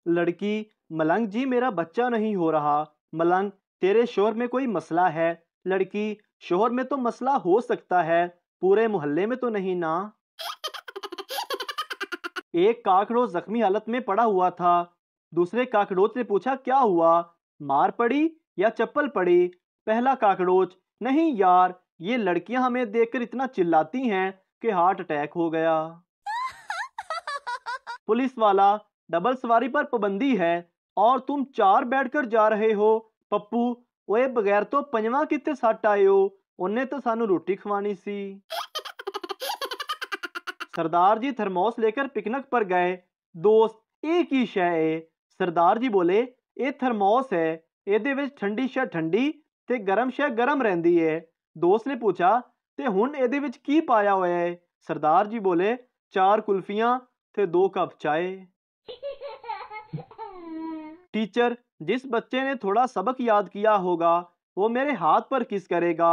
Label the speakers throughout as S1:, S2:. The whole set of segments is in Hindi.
S1: लड़की, मलंग जी मेरा बच्चा नहीं हो रहा। मलंग, तेरे शोहर में कोई मसला है। लड़की, शोहर में तो मसला हो सकता है, पूरे मोहल्ले में तो नहीं ना। एक काकरोच जख्मी हालत में पड़ा हुआ था। दूसरे काकरोच ने पूछा क्या हुआ, मार पड़ी या चप्पल पड़ी। पहला काकरोच, नहीं यार, ये लड़कियां हमें देखकर इतना चिल्लाती हैं कि हार्ट अटैक हो गया। पुलिस वाला, डबल सवारी पर पाबंदी है और तुम चार बैठकर जा रहे हो। पप्पू, ओए बगैर तो पंजवा कित्ते सट आए हो, उन्हें तो सानू रोटी खवानी सी। सरदार जी थर्मोस लेकर पिकनिक पर गए। दोस्त एक ही शय है। सरदार जी बोले, ये थर्मोस है, ਇਹਦੇ ਵਿੱਚ ਠੰਡੀ ਸ਼ੈ ਠੰਡੀ ਤੇ ਗਰਮ ਸ਼ੈ ਗਰਮ ਰਹਿੰਦੀ ਹੈ। ਦੋਸਤ ਨੇ ਪੁੱਛਾ, ਤੇ ਹੁਣ ਇਹਦੇ ਵਿੱਚ ਕੀ ਪਾਇਆ ਹੋਇਆ ਹੈ। ਸਰਦਾਰ ਜੀ ਬੋਲੇ, 4 ਕੁਲਫੀਆਂ ਤੇ 2 कप चाय। टीचर, जिस बच्चे ने थोड़ा सबक याद किया होगा वो मेरे हाथ पर किस करेगा,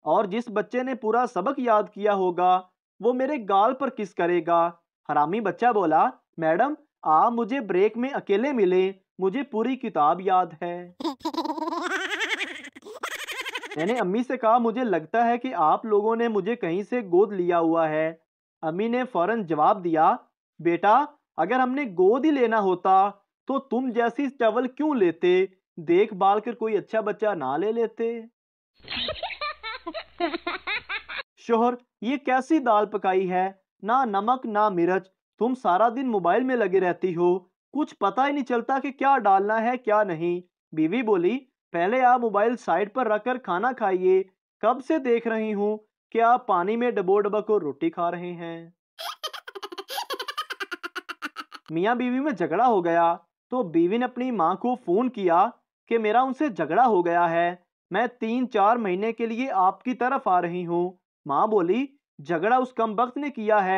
S1: और जिस बच्चे ने पूरा सबक याद किया होगा वो मेरे गाल पर किस करेगा। हरामी बच्चा बोला, मैडम आप मुझे ब्रेक में अकेले मिले, मुझे पूरी किताब याद है। मैंने अम्मी से कहा, मुझे लगता है कि आप लोगों ने मुझे कहीं से गोद लिया हुआ है। अम्मी ने फौरन जवाब दिया, बेटा अगर हमने गोद ही लेना होता तो तुम जैसी टवल क्यों लेते, देखभाल कर कोई अच्छा बच्चा ना ले लेते। शोहर, ये कैसी दाल पकाई है, ना नमक ना मिर्च, तुम सारा दिन मोबाइल में लगे रहती हो, कुछ पता ही नहीं चलता कि क्या डालना है क्या नहीं। बीवी बोली, पहले आप मोबाइल साइड पर रखकर खाना खाइए, कब से देख रही हूँ कि आप पानी में डबो डबो रोटी खा रहे हैं। मियाँ बीवी में झगड़ा हो गया तो बीवी ने अपनी माँ को फोन किया कि मेरा उनसे झगड़ा हो गया है, मैं 3-4 महीने के लिए आपकी तरफ आ रही हूँ। माँ बोली, झगड़ा उस कमबख्त ने किया है,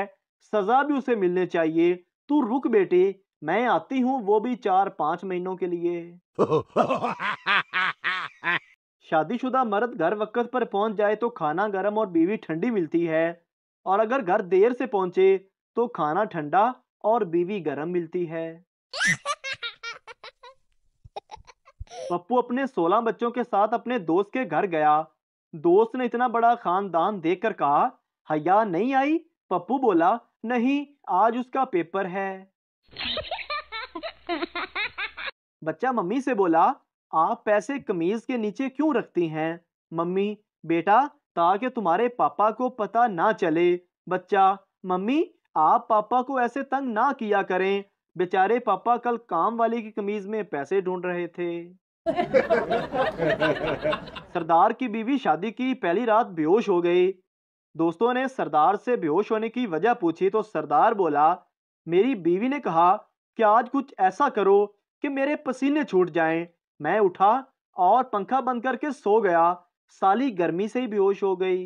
S1: सजा भी उसे मिलनी चाहिए, तू रुक बेटे, मैं आती हूँ वो भी 4-5 महीनों के लिए। शादीशुदा मर्द घर वक्त पर पहुंच जाए तो खाना गर्म और बीवी ठंडी मिलती है, और अगर घर देर से पहुंचे तो खाना ठंडा और बीवी गर्म मिलती है। पप्पू अपने 16 बच्चों के साथ अपने दोस्त के घर गया। दोस्त ने इतना बड़ा खानदान देखकर कहा, हया नहीं आई। पप्पू बोला, नहीं आज उसका पेपर है। बच्चा मम्मी से बोला, आप पैसे कमीज के नीचे क्यों रखती हैं। मम्मी, बेटा ताकि तुम्हारे पापा को पता ना चले। बच्चा, मम्मी आप पापा को ऐसे तंग ना किया करें, बेचारे पापा कल काम वाली की कमीज में पैसे ढूंढ रहे थे। सरदार की बीवी शादी की पहली रात बेहोश हो गई। दोस्तों ने सरदार से बेहोश होने की वजह पूछी तो सरदार बोला, मेरी बीवी ने कहा कि आज कुछ ऐसा करो कि मेरे पसीने छूट जाएं। मैं उठा और पंखा बंद करके सो गया, साली गर्मी से ही बेहोश हो गई।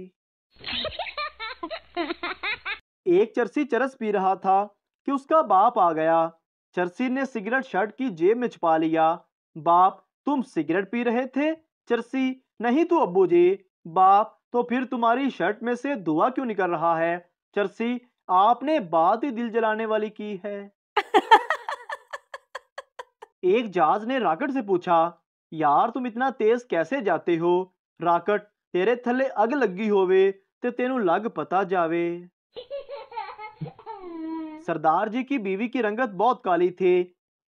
S1: एक चरसी चरस पी रहा था कि उसका बाप आ गया। चरसी ने सिगरेट शर्ट की जेब में छुपा लिया। बाप, तुम सिगरेट पी रहे थे। चरसी, नहीं तो अब्बू जी। बाप, तो फिर तुम्हारी शर्ट में से धुआं क्यों निकल रहा है। चरसी, आपने बात ही दिल जलाने वाली की है। एक जहाज ने राकेट से पूछा, यार तुम इतना तेज कैसे जाते हो। राकेट, तेरे थल्ले अग लगी होवे ते तेनू लग पता जावे। सरदार जी की बीवी की रंगत बहुत काली थी।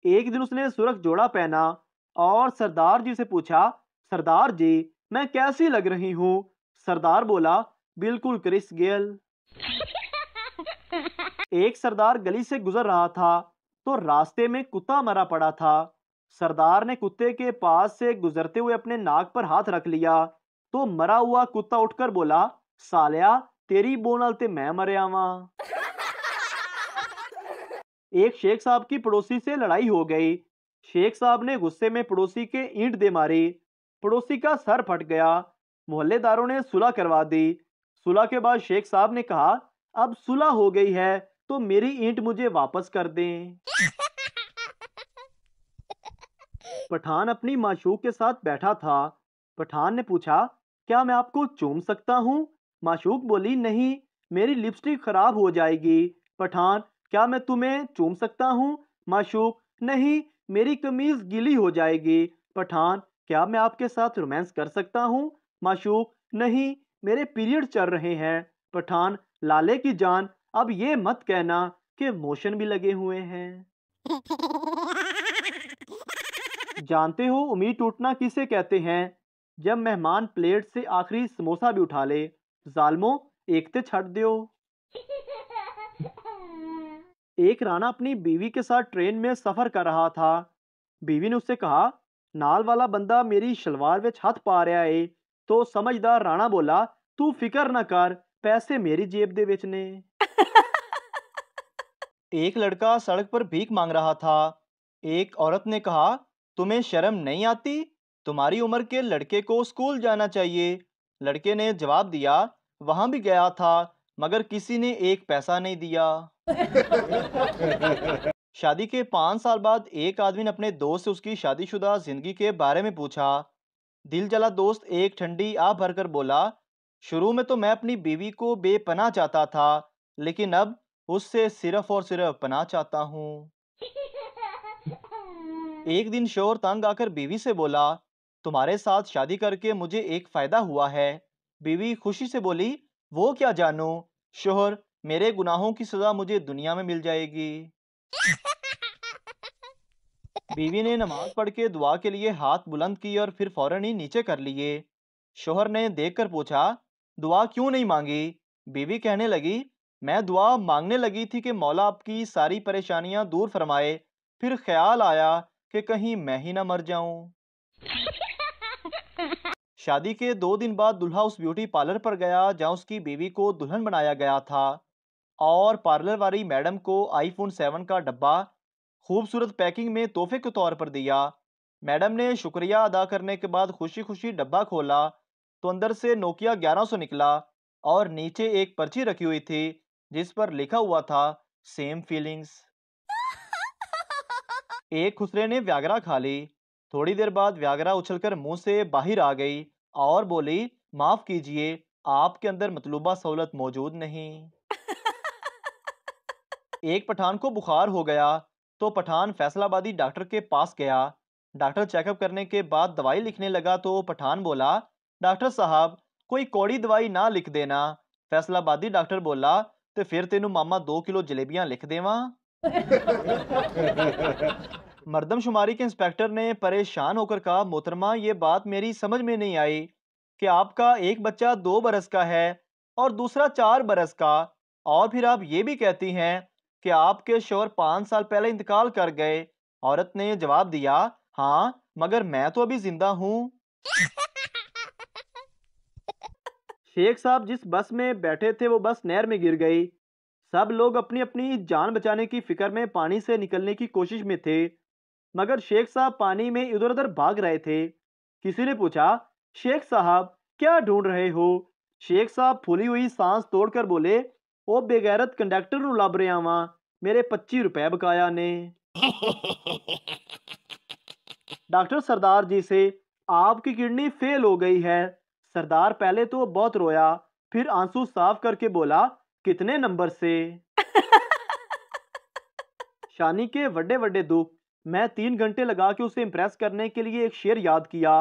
S1: एक दिन उसने सुर्ख जोड़ा पहना और सरदार जी से पूछा, सरदार जी मैं कैसी लग रही हूँ। सरदार बोला, बिल्कुल क्रिस गेल। एक सरदार गली से गुजर रहा था तो रास्ते में कुत्ता मरा पड़ा था। सरदार ने कुत्ते के पास से गुजरते हुए अपने नाक पर हाथ रख लिया तो मरा हुआ कुत्ता उठकर बोला, सालिया तेरी बोनल ते मैं मरिया वां। एक शेख साहब की पड़ोसी से लड़ाई हो गई। शेख साहब ने गुस्से में पड़ोसी के ईंट दे मारी। पड़ोसी का सर फट गया। मोहल्लेदारों ने सुलह करवा दी। सुलह के बाद शेख साहब ने कहा, अब सुलह हो गई है तो मेरी ईंट मुझे वापस कर दें। पठान अपनी माशूक के साथ बैठा था। पठान ने पूछा, क्या मैं आपको चूम सकता हूँ। माशूक बोली, नहीं मेरी लिपस्टिक खराब हो जाएगी। पठान, क्या मैं तुम्हें चूम सकता हूँ। माशूक, नहीं मेरी कमीज गीली हो जाएगी। पठान, क्या मैं आपके साथ रोमांस कर सकता हूँ? माशूक, नहीं, मेरे पीरियड चल रहे हैं। पठान, लाले की जान, अब ये मत कहना कि मोशन भी लगे हुए हैं। जानते हो उम्मीद टूटना किसे कहते हैं? जब मेहमान प्लेट से आखिरी समोसा भी उठा ले। जालमो, एक ते छट दियो। एक राणा अपनी बीवी के साथ ट्रेन में सफर कर रहा था। बीवी ने उससे कहा, नाल वाला बंदा मेरी शलवार विच हथ पा रहा है। तो समझदार राणा बोला, तू फिकर न कर, पैसे मेरी जेब दे विच ने। एक लड़का सड़क पर भीख मांग रहा था। एक औरत ने कहा, तुम्हें शर्म नहीं आती? तुम्हारी उम्र के लड़के को स्कूल जाना चाहिए। लड़के ने जवाब दिया, वहां भी गया था, मगर किसी ने एक पैसा नहीं दिया। शादी के 5 साल बाद एक आदमी ने अपने दोस्त से उसकी शादीशुदा जिंदगी के बारे में पूछा। दिल जला दोस्त एक ठंडी आह भरकर बोला, शुरू में तो मैं अपनी बीवी को बेपनाह चाहता था, लेकिन अब उससे सिर्फ और सिर्फ पनाह चाहता हूँ। एक दिन शोहर तंग आकर बीवी से बोला, तुम्हारे साथ शादी करके मुझे एक फायदा हुआ है। बीवी खुशी से बोली, वो क्या जानू? शोहर, मेरे गुनाहों की सजा मुझे दुनिया में मिल जाएगी। बीवी ने नमाज पढ़ के दुआ के लिए हाथ बुलंद किए और फिर फौरन ही नीचे कर लिए। शोहर ने देखकर पूछा, दुआ क्यों नहीं मांगी? बीवी कहने लगी, मैं दुआ मांगने लगी थी कि मौला आपकी सारी परेशानियां दूर फरमाए, फिर ख्याल आया कि कहीं मैं ही ना मर जाऊं। शादी के 2 दिन बाद दूल्हा उस ब्यूटी पार्लर पर गया जहां उसकी बीवी को दुल्हन बनाया गया था, और पार्लर वाली मैडम को आईफोन 7 का डब्बा खूबसूरत पैकिंग में तोहफे के तौर पर दिया। मैडम ने शुक्रिया अदा करने के बाद खुशी खुशी डब्बा खोला तो अंदर से नोकिया 1100 निकला और नीचे एक पर्ची रखी हुई थी जिस पर लिखा हुआ था, सेम फीलिंग्स। एक खुसरे ने व्यागरा खा ली। थोड़ी देर बाद व्यागरा उछलकर मुंह से बाहर आ गई और बोली, माफ कीजिए, आपके अंदर मतलूबा सहूलत मौजूद नहीं। एक पठान को बुखार हो गया तो पठान फैसलाबादी डॉक्टर के पास गया। डॉक्टर चेकअप करने के बाद दवाई लिखने लगा तो पठान बोला, डॉक्टर साहब, कोई कौड़ी दवाई ना लिख देना। फैसलाबादी डॉक्टर बोला, तो फिर तेनू मामा 2 किलो जलेबियां लिख देवा। मर्दमशुमारी के इंस्पेक्टर ने परेशान होकर कहा, मोहतरमा, ये बात मेरी समझ में नहीं आई कि आपका एक बच्चा 2 बरस का है और दूसरा 4 बरस का, और फिर आप ये भी कहती हैं कि आपके शौहर 5 साल पहले इंतकाल कर गए। औरत ने जवाब दिया, हाँ, मगर मैं तो अभी जिंदा हूँ। शेख साहब जिस बस में बैठे थे वो बस नहर में गिर गई। सब लोग अपनी अपनी जान बचाने की फिक्र में पानी से निकलने की कोशिश में थे, मगर शेख साहब पानी में इधर उधर भाग रहे थे। किसी ने पूछा, शेख साहब, क्या ढूंढ रहे हो? शेख साहब फूली हुई सांस तोड़कर बोले, ओ बेगैरत कंडक्टर नु लभ रहा वां, मेरे 25 रुपए बकाया ने। डॉक्टर सरदार जी से, आपकी किडनी फेल हो गई है। सरदार पहले तो बहुत रोया, फिर आंसू साफ करके बोला, कितने नंबर से? शानी के बड़े बड़े दुख। मैं 3 घंटे लगा के उसे इम्प्रेस करने के लिए एक शेर याद किया,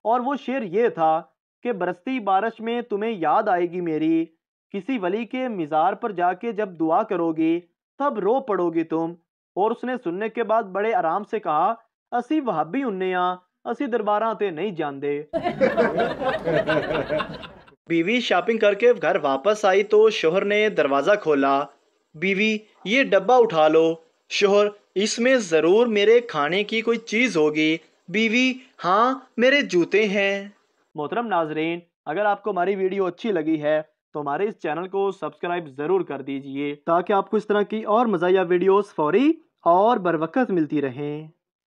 S1: और वो शेर ये था कि बरसती बारिश में तुम्हें याद आएगी मेरी, किसी वली के मिज़ार पर जाके जब दुआ करोगी तब रो पड़ोगी तुम। और उसने सुनने के बाद बड़े आराम से कहा, असी वहाबी हुन्ने आ, असी दरबारां ते नहीं जांदे। बीवी शॉपिंग करके घर वापस आई तो शोहर ने दरवाजा खोला। बीवी, ये डब्बा उठा लो। शोहर, इसमें जरूर मेरे खाने की कोई चीज होगी। बीवी, हाँ, मेरे जूते हैं। मोहतरम नाजरीन, अगर आपको हमारी वीडियो अच्छी लगी है तो हमारे इस चैनल को सब्सक्राइब जरूर कर दीजिए ताकि आपको इस तरह की और मज़ाहिया वीडियोस फौरी और बर वक्त मिलती रहें।